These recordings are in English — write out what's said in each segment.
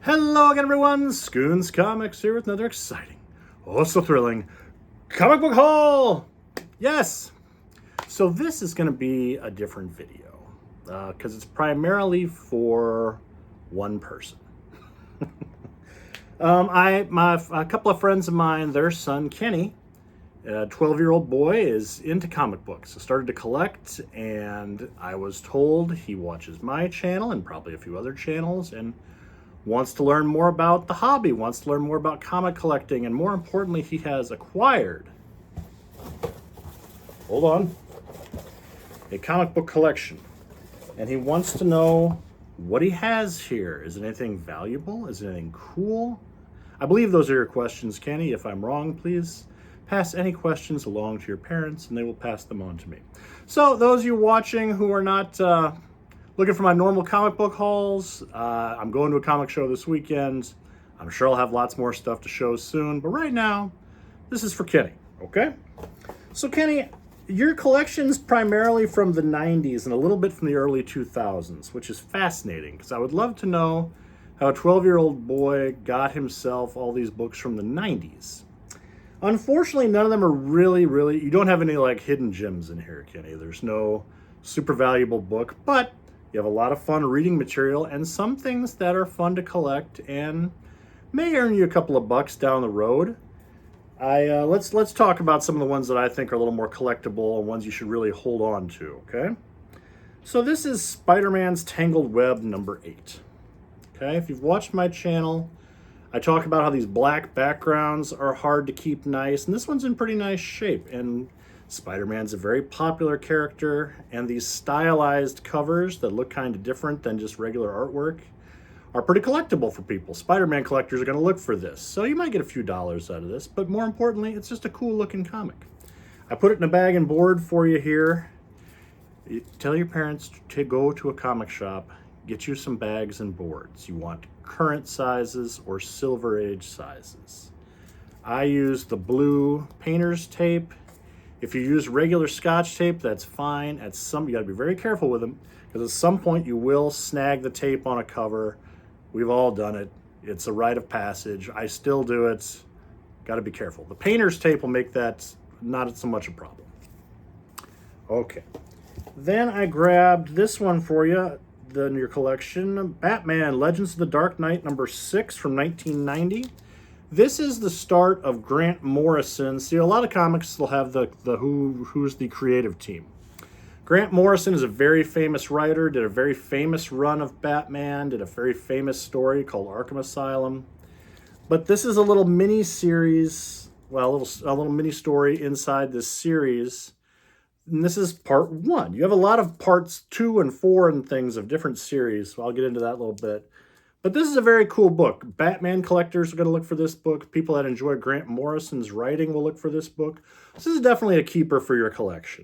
Hello again, everyone. Scoons Comics here with another exciting, also thrilling comic book haul. Yes. So this is going to be a different video because it's primarily for one person. A couple of friends of mine, their son Kenny, a 12-year-old boy, is into comic books. I started to collect, and I was told he watches my channel and probably a few other channels, and wants to learn more about the hobby, wants to learn more about comic collecting, and more importantly, he has acquired, hold on, a comic book collection. And he wants to know what he has here. Is it anything valuable? Is it anything cool? I believe those are your questions, Kenny. If I'm wrong, please pass any questions along to your parents, and they will pass them on to me. So those of you watching who are not looking for my normal comic book hauls, I'm going to a comic show this weekend. I'm sure I'll have lots more stuff to show soon, but right now, this is for Kenny, okay? So Kenny, your collection's primarily from the 90s and a little bit from the early 2000s, which is fascinating, because I would love to know how a 12-year-old boy got himself all these books from the 90s. Unfortunately, none of them are really, you don't have any like hidden gems in here, Kenny. There's no super valuable book, but you have a lot of fun reading material and some things that are fun to collect and may earn you a couple of bucks down the road. Let's talk about some of the ones that I think are a little more collectible and ones you should really hold on to, okay? So this is Spider-Man's Tangled Web number 8. Okay, if you've watched my channel, I talk about how these black backgrounds are hard to keep nice, and this one's in pretty nice shape. And Spider-Man's a very popular character, and these stylized covers that look kind of different than just regular artwork are pretty collectible for people. Spider-Man collectors are going to look for this, so you might get a few dollars out of this, but more importantly, it's just a cool looking comic. I put it in a bag and board for you here. Tell your parents to go to a comic shop, get you some bags and boards. You want current sizes or Silver Age sizes. I use the blue painter's tape. If you use regular Scotch tape, that's fine. You gotta be very careful with them, because at some point you will snag the tape on a cover. We've all done it. It's a rite of passage. I still do it. Gotta be careful. The painter's tape will make that not so much a problem. Okay. Then I grabbed this one for you, in your collection, Batman Legends of the Dark Knight number 6 from 1990. This is the start of Grant Morrison. See, a lot of comics will have the who's the creative team. Grant Morrison is a very famous writer, did a very famous run of Batman, did a very famous story called Arkham Asylum. But this is a little mini series, well, a little mini story inside this series. And this is part 1. You have a lot of parts 2 and 4 and things of different series, so I'll get into that a little bit. But this is a very cool book. Batman collectors are going to look for this book. People that enjoy Grant Morrison's writing will look for this book. This is definitely a keeper for your collection.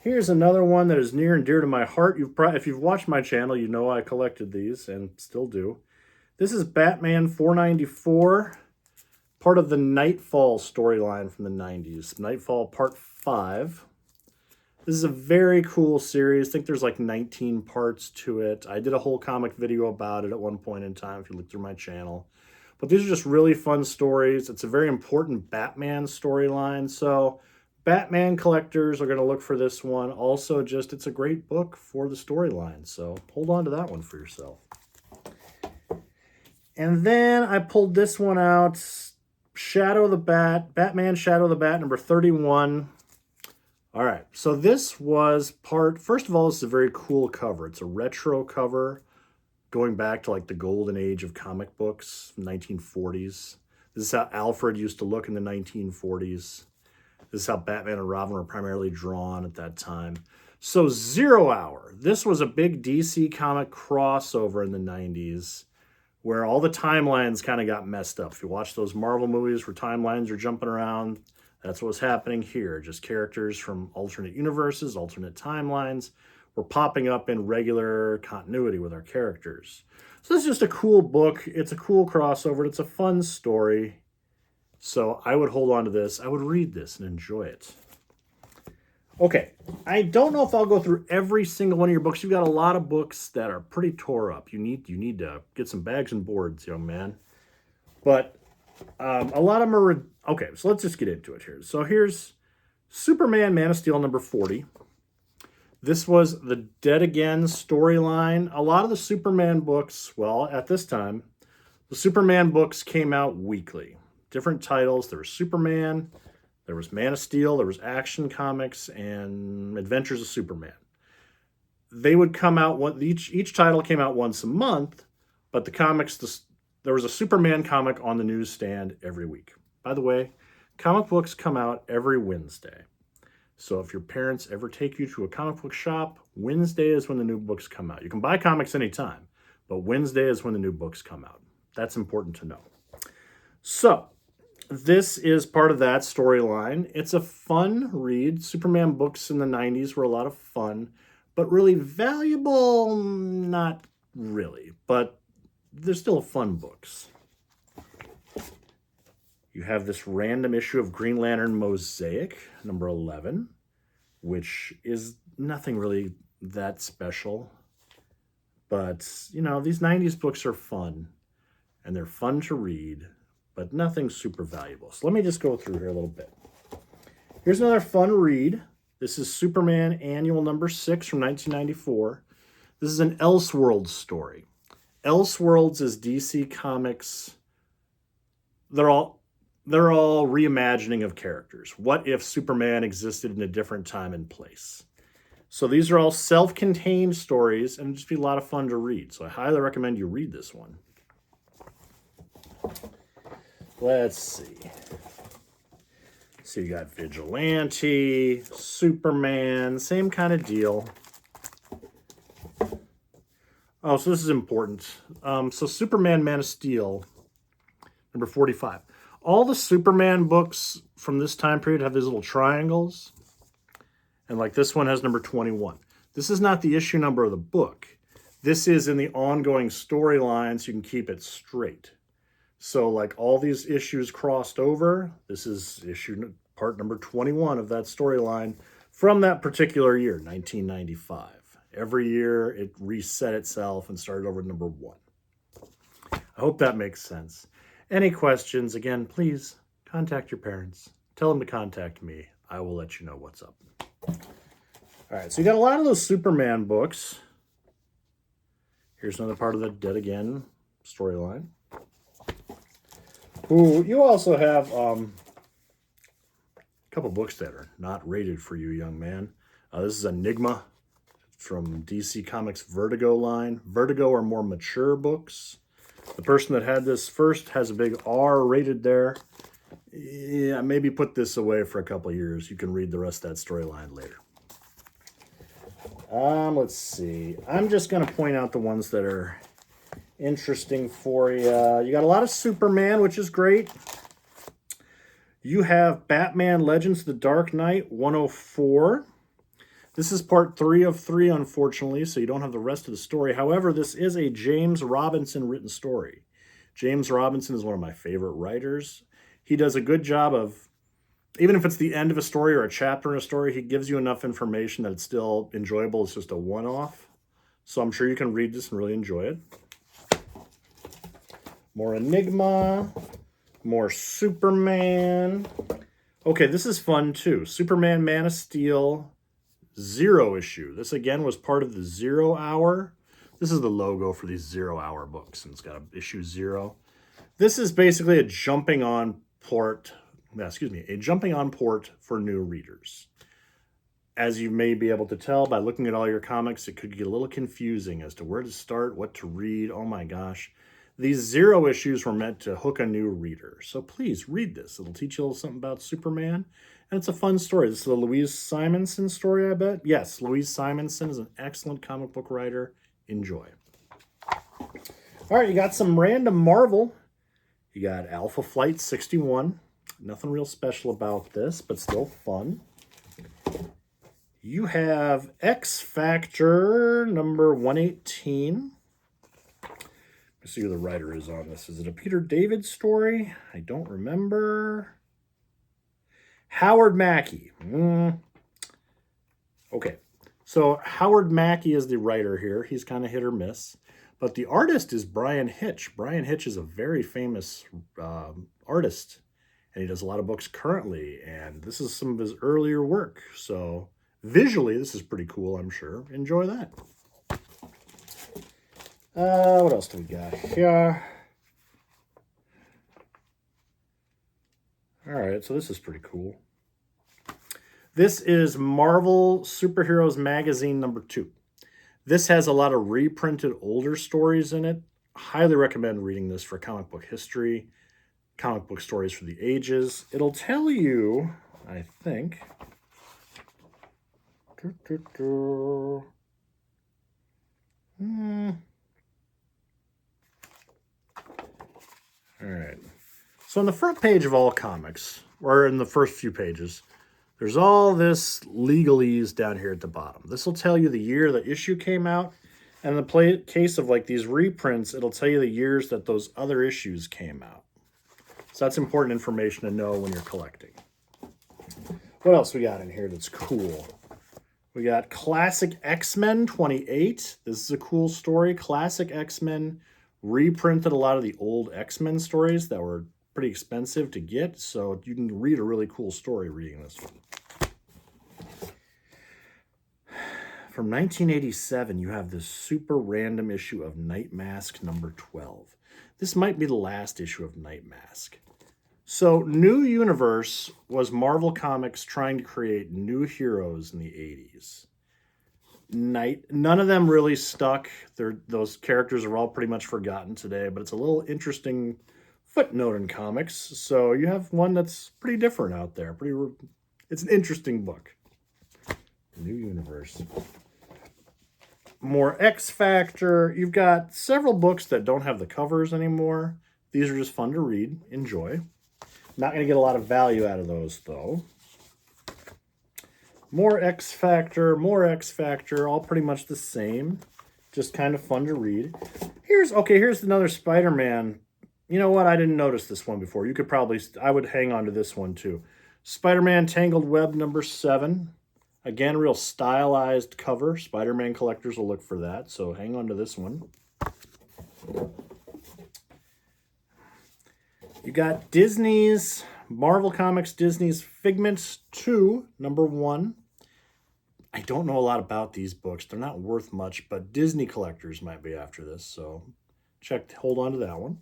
Here's another one that is near and dear to my heart. If you've watched my channel, you know I collected these and still do. This is Batman 494, part of the Nightfall storyline from the 90s. Nightfall Part 5. This is a very cool series. I think there's like 19 parts to it. I did a whole comic video about it at one point in time if you look through my channel. But these are just really fun stories. It's a very important Batman storyline. So Batman collectors are going to look for this one. Also, it's a great book for the storyline. So hold on to that one for yourself. And then I pulled this one out. Batman Shadow of the Bat number 31. All right, so this was first of all, this is a very cool cover. It's a retro cover going back to like the golden age of comic books, 1940s. This is how Alfred used to look in the 1940s. This is how Batman and Robin were primarily drawn at that time. So 0 Hour. This was a big DC comic crossover in the 90s where all the timelines kind of got messed up. If you watch those Marvel movies where timelines are jumping around, that's what's happening here. Just characters from alternate universes, alternate timelines, were popping up in regular continuity with our characters. So this is just a cool book. It's a cool crossover. It's a fun story. So I would hold on to this. I would read this and enjoy it. Okay, I don't know if I'll go through every single one of your books. You've got a lot of books that are pretty tore up. You need to get some bags and boards, young man. But a lot of them are... Okay, so let's just get into it here. So here's Superman Man of Steel number 40. This was the Dead Again storyline. A lot of the Superman books, well, at this time, the Superman books came out weekly. Different titles. There was Superman, there was Man of Steel, there was Action Comics, and Adventures of Superman. They would come out, each title came out once a month, but the comics, there was a Superman comic on the newsstand every week. By the way, comic books come out every Wednesday. So if your parents ever take you to a comic book shop, Wednesday is when the new books come out. You can buy comics anytime, but Wednesday is when the new books come out. That's important to know. So this is part of that storyline. It's a fun read. Superman books in the 90s were a lot of fun, but really valuable, not really, but they're still fun books. You have this random issue of Green Lantern Mosaic, number 11, which is nothing really that special. But, you know, these 90s books are fun, and they're fun to read, but nothing super valuable. So let me just go through here a little bit. Here's another fun read. This is Superman Annual number 6 from 1994. This is an Elseworlds story. Elseworlds is DC Comics. They're all reimagining of characters. What if Superman existed in a different time and place? So these are all self-contained stories and just be a lot of fun to read. So I highly recommend you read this one. Let's see. So you got Vigilante, Superman, same kind of deal. Oh, so this is important. So Superman Man of Steel, number 45. All the Superman books from this time period have these little triangles. And like this one has number 21. This is not the issue number of the book. This is in the ongoing storyline, so you can keep it straight. So like all these issues crossed over, this is part number 21 of that storyline from that particular year, 1995. Every year it reset itself and started over at number 1. I hope that makes sense. Any questions, again, please contact your parents. Tell them to contact me. I will let you know what's up. All right, so you got a lot of those Superman books. Here's another part of the Dead Again storyline. Ooh, you also have a couple books that are not rated for you, young man. This is Enigma from DC Comics Vertigo line. Vertigo are more mature books. The person that had this first has a big R rated there. Yeah, maybe put this away for a couple of years. You can read the rest of that storyline later. Let's see. I'm just going to point out the ones that are interesting for you. You got a lot of Superman, which is great. You have Batman Legends of the Dark Knight 104. This is part 3 of 3, unfortunately, so you don't have the rest of the story. However, this is a James Robinson written story. James Robinson is one of my favorite writers. He does a good job of, even if it's the end of a story or a chapter in a story, he gives you enough information that it's still enjoyable. It's just a one-off. So I'm sure you can read this and really enjoy it. More Enigma. More Superman. Okay, this is fun too. Superman Man of Steel. 0 issue. This again was part of the 0 Hour. This is the logo for these 0 Hour books, and it's got a issue 0. This is basically a jumping on port for new readers. As you may be able to tell by looking at all your comics, it could get a little confusing as to where to start, what to read. Oh my gosh. These 0 issues were meant to hook a new reader. So please read this. It'll teach you a little something about Superman. And it's a fun story. This is a Louise Simonson story, I bet. Yes, Louise Simonson is an excellent comic book writer. Enjoy. All right, you got some random Marvel. You got Alpha Flight 61. Nothing real special about this, but still fun. You have X Factor number 118. Let's see who the writer is on this. Is it a Peter David story? I don't remember. Howard Mackey. Okay, so Howard Mackey is the writer here. He's kind of hit or miss. But the artist is Brian Hitch. Brian Hitch is a very famous artist, and he does a lot of books currently. And this is some of his earlier work. So visually, this is pretty cool, I'm sure. Enjoy that. What else do we got here? All right, so this is pretty cool. This is Marvel Superheroes Magazine #2. This has a lot of reprinted older stories in it. Highly recommend reading this for comic book history, comic book stories for the ages. It'll tell you, I think. All right. So on the front page of all comics, or in the first few pages, there's all this legalese down here at the bottom. This will tell you the year the issue came out. And in the case of like these reprints, it'll tell you the years that those other issues came out. So that's important information to know when you're collecting. What else we got in here that's cool? We got Classic X-Men 28. This is a cool story. Classic X-Men reprinted a lot of the old X-Men stories that were pretty expensive to get. So you can read a really cool story reading this one. From 1987, you have this super random issue of Night Mask #12. This might be the last issue of Night Mask. So New Universe was Marvel Comics trying to create new heroes in the 80s. None of them really stuck. Those characters are all pretty much forgotten today, but it's a little interesting footnote in comics. So you have one that's pretty different out there. It's an interesting book. New Universe. More X Factor. You've got several books that don't have the covers anymore. These are just fun to read. Enjoy. Not going to get a lot of value out of those, though. More X Factor, all pretty much the same. Just kind of fun to read. Here's another Spider-Man. You know what? I didn't notice this one before. I would hang on to this one, too. Spider-Man Tangled Web #7. Again, real stylized cover. Spider-Man collectors will look for that, so hang on to this one. You got Marvel Comics Disney's Figments 2, #1. I don't know a lot about these books. They're not worth much, but Disney collectors might be after this, so hold on to that one.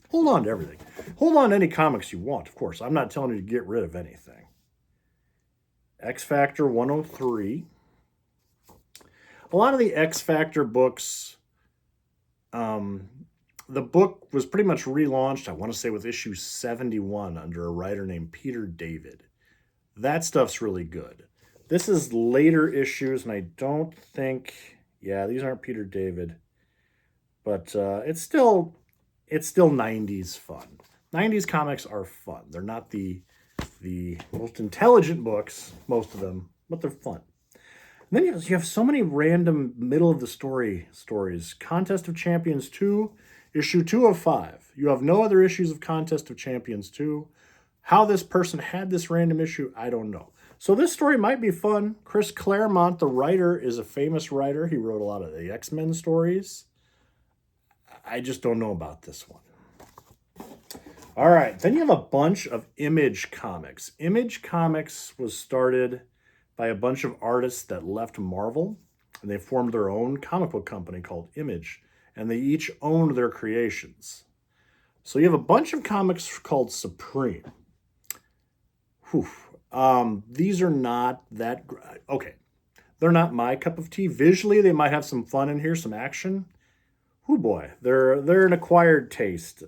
Hold on to everything. Hold on to any comics you want, of course. I'm not telling you to get rid of anything. X Factor 103. A lot of the X Factor books, the book was pretty much relaunched, I want to say, with issue 71 under a writer named Peter David. That stuff's really good. This is later issues, and I don't think, these aren't Peter David, but it's still 90s fun. 90s comics are fun. They're not the most intelligent books, most of them, but they're fun. And then you have so many random middle of the story stories. Contest of Champions 2, issue 2 of 5. You have no other issues of Contest of Champions 2. How this person had this random issue, I don't know. So this story might be fun. Chris Claremont, the writer, is a famous writer. He wrote a lot of the X-Men stories. I just don't know about this one. All right, then you have a bunch of Image Comics. Image Comics was started by a bunch of artists that left Marvel, and they formed their own comic book company called Image, and they each owned their creations. So you have a bunch of comics called Supreme. These are not that... Okay, they're not my cup of tea. Visually, they might have some fun in here, some action. Boy, they're an acquired taste.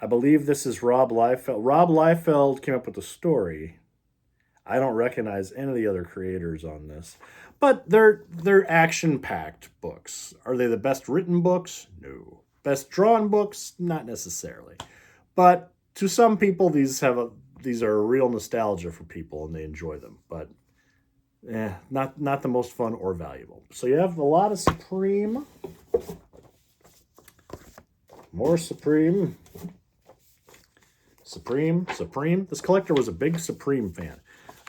I believe this is Rob Liefeld. Rob Liefeld came up with the story. I don't recognize any of the other creators on this. But they're action-packed books. Are they the best written books? No. Best drawn books? Not necessarily. But to some people, these are a real nostalgia for people, and they enjoy them. But not the most fun or valuable. So you have a lot of Supreme. More Supreme. Supreme. This collector was a big Supreme fan.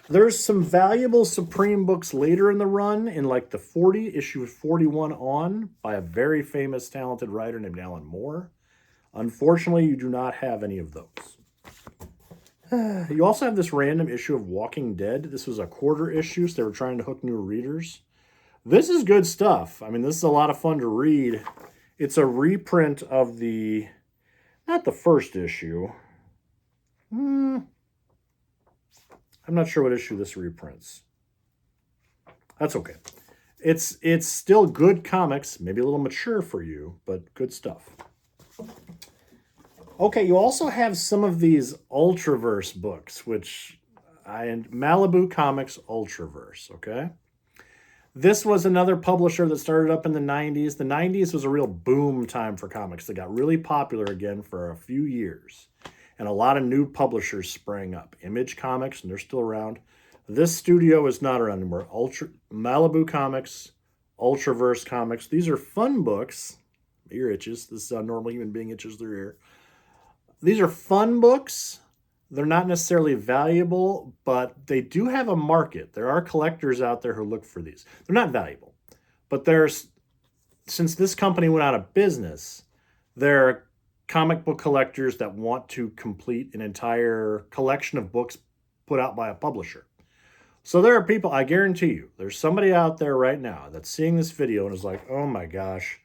There's some valuable Supreme books later in the run, in like the issue 41 on, by a very famous, talented writer named Alan Moore. Unfortunately, you do not have any of those. You also have this random issue of Walking Dead. This was a quarter issue, so they were trying to hook new readers. This is good stuff. I mean, this is a lot of fun to read. It's a reprint of not the first issue. I'm not sure what issue this reprints. That's okay. It's still good comics, maybe a little mature for you, but good stuff. Okay, you also have some of these Ultraverse books, Malibu Comics Ultraverse, okay? This was another publisher that started up in the 90s. The 90s was a real boom time for comics. They got really popular again for a few years. And a lot of new publishers sprang up. Image Comics, and they're still around. This studio is not around anymore. Malibu Comics, Ultraverse Comics. These are fun books. Ear itches. This is how a normal human being itches their ear. These are fun books. They're not necessarily valuable, but they do have a market. There are collectors out there who look for these. They're not valuable, but since this company went out of business, there are comic book collectors that want to complete an entire collection of books put out by a publisher. So there are people, I guarantee you, there's somebody out there right now that's seeing this video and is like, oh my gosh,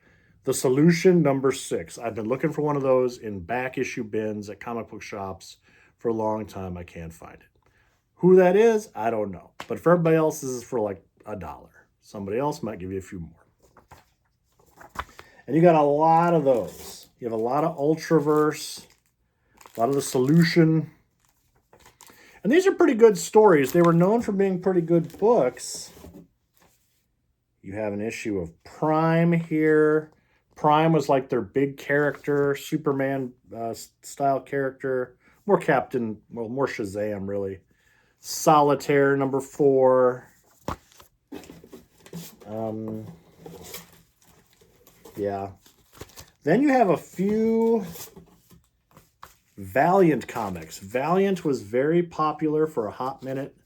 the Solution number 6. I've been looking for one of those in back issue bins at comic book shops for a long time. I can't find it. Who that is, I don't know. But for everybody else, this is for like $1. Somebody else might give you a few more. And you got a lot of those. You have a lot of Ultraverse, a lot of the Solution. And these are pretty good stories. They were known for being pretty good books. You have an issue of Prime here. Prime was like their big character, Superman style character. More Shazam, really. Solitaire, number 4. Yeah. Then you have a few Valiant comics. Valiant was very popular for a hot minute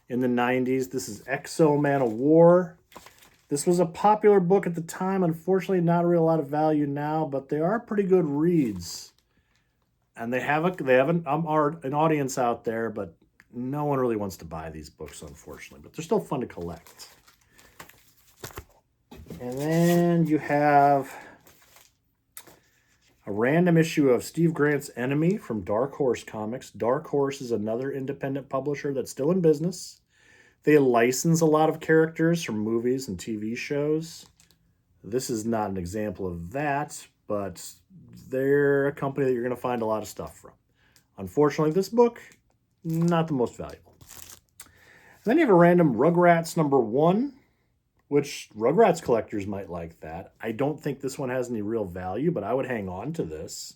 in the 90s. This is Exo Man of War. This was a popular book at the time. Unfortunately, not a lot of value now, but they are pretty good reads. And they have an audience out there, but no one really wants to buy these books, unfortunately. But they're still fun to collect. And then you have a random issue of Steve Grant's Enemy from Dark Horse Comics. Dark Horse is another independent publisher that's still in business. They license a lot of characters from movies and TV shows. This is not an example of that, but they're a company that you're going to find a lot of stuff from. Unfortunately, this book, not the most valuable. And then you have a random Rugrats number 1, which Rugrats collectors might like that. I don't think this one has any real value, but I would hang on to this.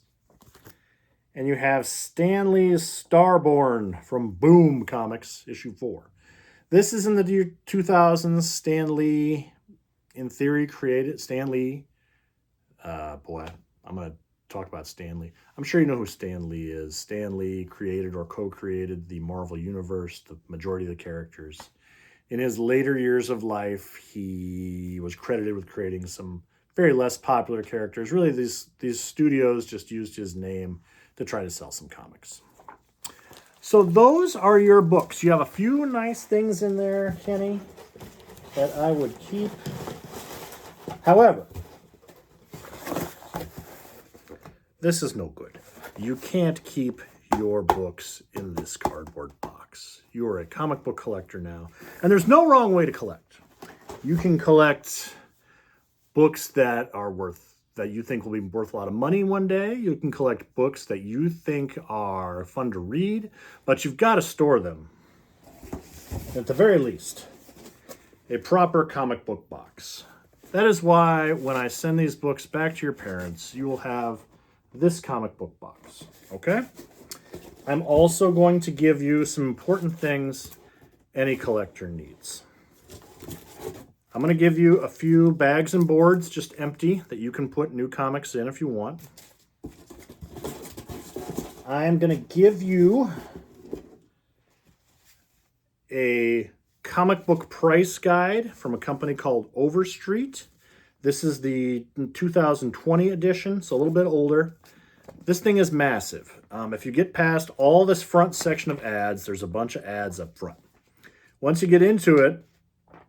And you have Stan Lee's Starborn from Boom Comics, issue 4. This is in the year 2000s. Stan Lee, in theory, created Stan Lee. Boy, I'm going to talk about Stan Lee. I'm sure you know who Stan Lee is. Stan Lee created or co-created the Marvel Universe, the majority of the characters. In his later years of life, he was credited with creating some very less popular characters. Really, these studios just used his name to try to sell some comics. So those are your books. You have a few nice things in there, Kenny, that I would keep. However, this is no good. You can't keep your books in this cardboard box. You are a comic book collector now. And there's no wrong way to collect. You can collect books that you think will be worth a lot of money one day. You can collect books that you think are fun to read, but you've got to store them. At the very least, a proper comic book box. That is why when I send these books back to your parents, you will have this comic book box, okay? I'm also going to give you some important things any collector needs. I'm going to give you a few bags and boards, just empty, that you can put new comics in if you want. I'm going to give you a comic book price guide from a company called Overstreet. This is the 2020 edition, so a little bit older. This thing is massive. If you get past all this front section of ads, there's a bunch of ads up front. Once you get into it,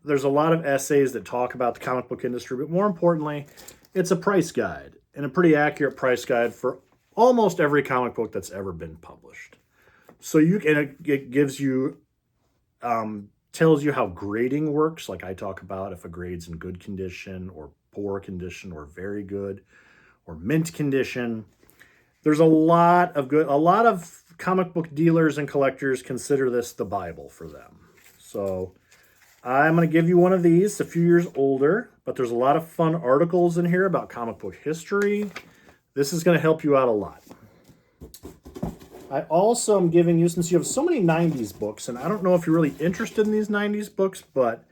there's a lot of essays that talk about the comic book industry, but more importantly, it's a price guide, and a pretty accurate price guide for almost every comic book that's ever been published. So it gives you, tells you how grading works, like I talk about if a grade's in good condition or poor condition or very good or mint condition. There's a lot of comic book dealers and collectors consider this the Bible for them. So I'm going to give you one of these, a few years older, but there's a lot of fun articles in here about comic book history. This is going to help you out a lot. I also am giving you, since you have so many 90s books, and I don't know if you're really interested in these 90s books, but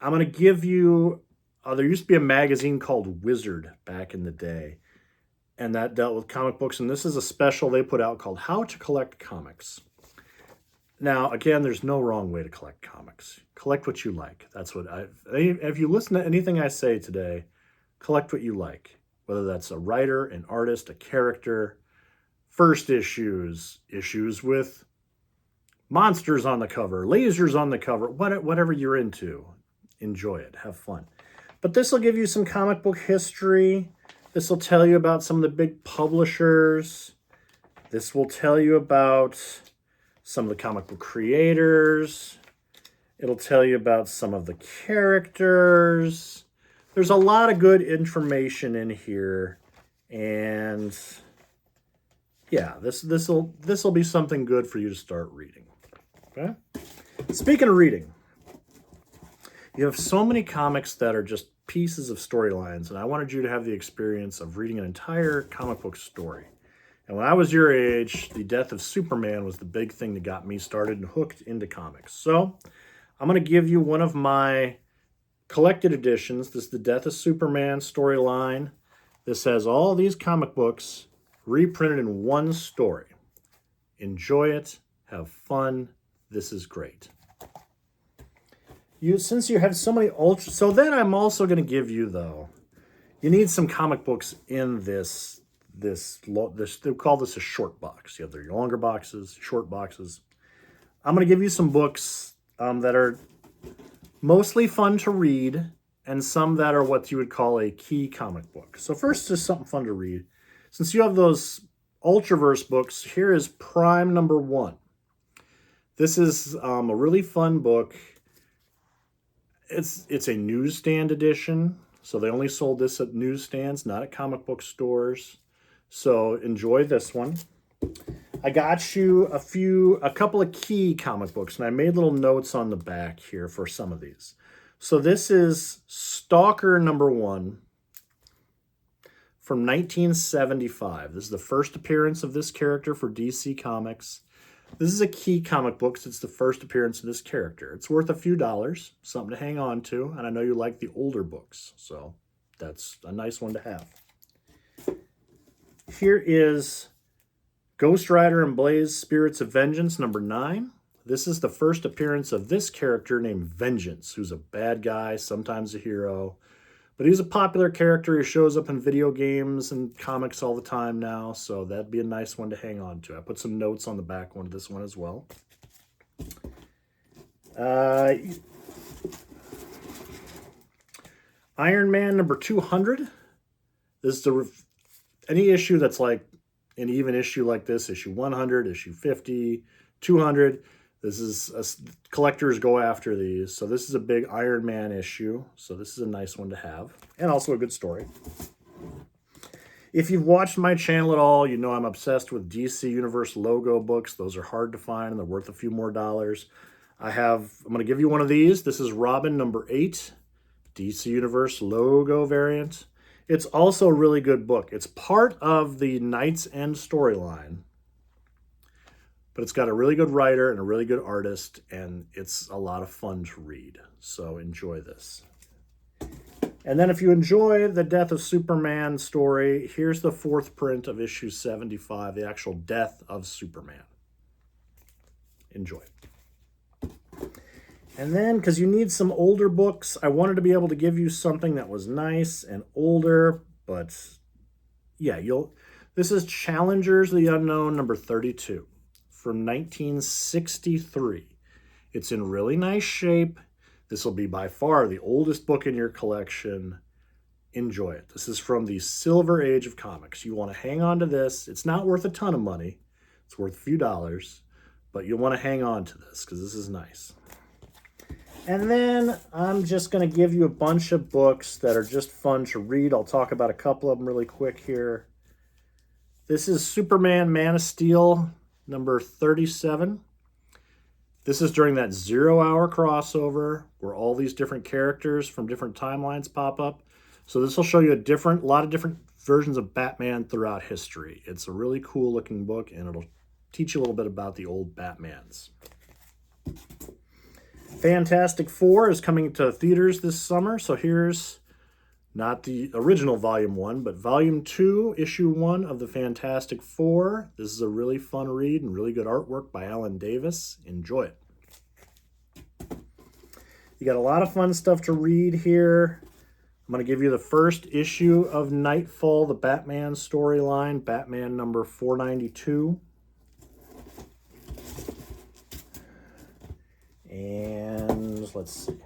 I'm going to give you, there used to be a magazine called Wizard back in the day, and that dealt with comic books, and this is a special they put out called How to Collect Comics. Now, again, there's no wrong way to collect comics. Collect what you like. That's what if you listen to anything I say today, collect what you like. Whether that's a writer, an artist, a character, first issues, issues with monsters on the cover, lasers on the cover, whatever you're into, enjoy it, have fun. But this will give you some comic book history. This will tell you about some of the big publishers. This will tell you about some of the comic book creators. It'll tell you about some of the characters. There's a lot of good information in here, and yeah, this will be something good for you to start reading. Okay? Speaking of reading, you have so many comics that are just pieces of storylines, and I wanted you to have the experience of reading an entire comic book story. And when I was your age, the death of Superman was the big thing that got me started and hooked into comics. So I'm going to give you one of my collected editions. This is the Death of Superman storyline. This has all these comic books reprinted in one story. Enjoy it. Have fun. This is great. Since you have so many so then I'm also going to give you, though, you need some comic books in this, they call this a short box. You have your longer boxes, short boxes. I'm going to give you some books that are mostly fun to read, and some that are what you would call a key comic book. So first, just something fun to read. Since you have those Ultraverse books, here is Prime number 1. This is a really fun book. It's a newsstand edition, so they only sold this at newsstands, not at comic book stores. So enjoy this one. I got you a couple of key comic books, and I made little notes on the back here for some of these. So this is Stalker number 1 from 1975. This is the first appearance of this character for DC Comics. This is a key comic book, so it's the first appearance of this character. It's worth a few dollars, something to hang on to, and I know you like the older books, so that's a nice one to have. Here is Ghost Rider and Blaze Spirits of Vengeance, number 9. This is the first appearance of this character named Vengeance, who's a bad guy, sometimes a hero. But he's a popular character. He shows up in video games and comics all the time now, so that'd be a nice one to hang on to. I put some notes on the back one of this one as well. Iron Man number 200. This is any issue that's like an even issue like this, issue 100, issue 50, 200. This is, collectors go after these. So this is a big Iron Man issue. So this is a nice one to have. And also a good story. If you've watched my channel at all, you know I'm obsessed with DC Universe logo books. Those are hard to find, and they're worth a few more dollars. I'm going to give you one of these. This is Robin number 8, DC Universe logo variant. It's also a really good book. It's part of the Knight's End storyline, but it's got a really good writer and a really good artist, and it's a lot of fun to read. So enjoy this. And then if you enjoy the Death of Superman story, here's the 4th print of issue 75, the actual Death of Superman. Enjoy. And then, because you need some older books, I wanted to be able to give you something that was nice and older, but yeah, this is Challengers of the Unknown number 32 from 1963. It's in really nice shape. This will be by far the oldest book in your collection. Enjoy it. This is from the Silver Age of comics. You want to hang on to this. It's not worth a ton of money. It's worth a few dollars, but you'll want to hang on to this because this is nice. And then I'm just going to give you a bunch of books that are just fun to read. I'll talk about a couple of them really quick here. This is Superman Man of Steel, number 37. This is during that 0 Hour crossover where all these different characters from different timelines pop up. So this will show you a lot of different versions of Batman throughout history. It's a really cool looking book, and it'll teach you a little bit about the old Batmans. Fantastic Four is coming to theaters this summer, so here's not the original Volume 1, but Volume 2, Issue 1 of the Fantastic Four. This is a really fun read and really good artwork by Alan Davis. Enjoy it. You got a lot of fun stuff to read here. I'm going to give you the first issue of Nightfall, the Batman storyline, Batman number 492. And let's see.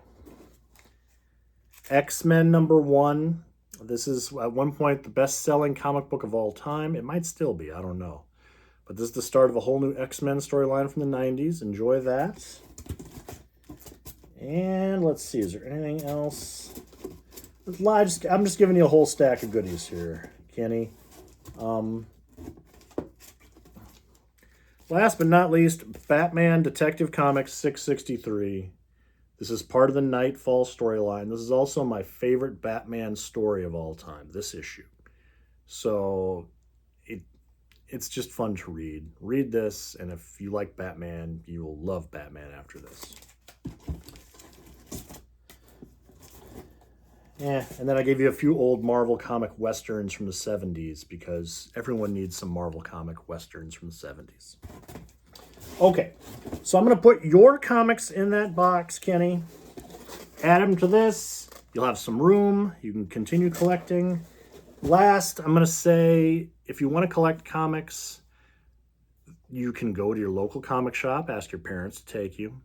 X-Men number 1. This is at one point the best-selling comic book of all time. It might still be, I don't know. But this is the start of a whole new X-Men storyline from the 90s. Enjoy that. And let's see, is there anything else? I'm just giving you a whole stack of goodies here, Kenny. Last but not least, Batman Detective Comics 663. This is part of the Nightfall storyline. This is also my favorite Batman story of all time, this issue. So it's just fun to read. Read this, and if you like Batman, you will love Batman after this. And then I gave you a few old Marvel comic westerns from the 70s because everyone needs some Marvel comic westerns from the 70s. Okay, so I'm going to put your comics in that box, Kenny. Add them to this. You'll have some room. You can continue collecting. Last, I'm going to say, if you want to collect comics, you can go to your local comic shop, ask your parents to take you.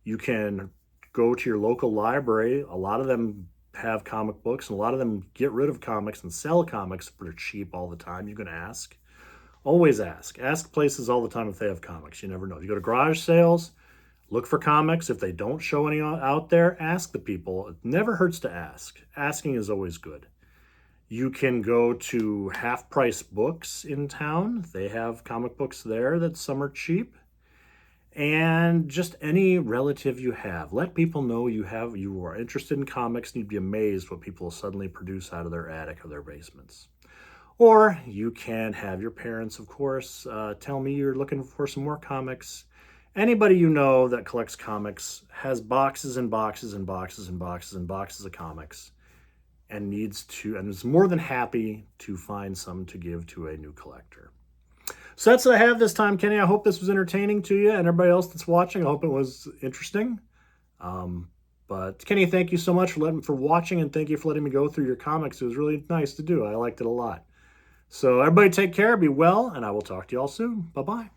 You can go to your local library. A lot of them have comic books, and a lot of them get rid of comics and sell comics, but are cheap all the time. You can ask. Always ask. Ask places all the time if they have comics. You never know. You go to garage sales, look for comics. If they don't show any out there, ask the people. It never hurts to ask. Asking is always good. You can go to Half Price Books in town. They have comic books there that some are cheap. And just any relative you have. Let people know you are interested in comics, and you'd be amazed what people will suddenly produce out of their attic or their basements. Or you can have your parents, of course, tell me you're looking for some more comics. Anybody you know that collects comics has boxes and boxes and boxes and boxes and boxes of comics and is more than happy to find some to give to a new collector. So that's what I have this time, Kenny. I hope this was entertaining to you and everybody else that's watching. I hope it was interesting. But Kenny, thank you so much for watching, and thank you for letting me go through your comics. It was really nice to do. I liked it a lot. So everybody take care, be well, and I will talk to you all soon. Bye-bye.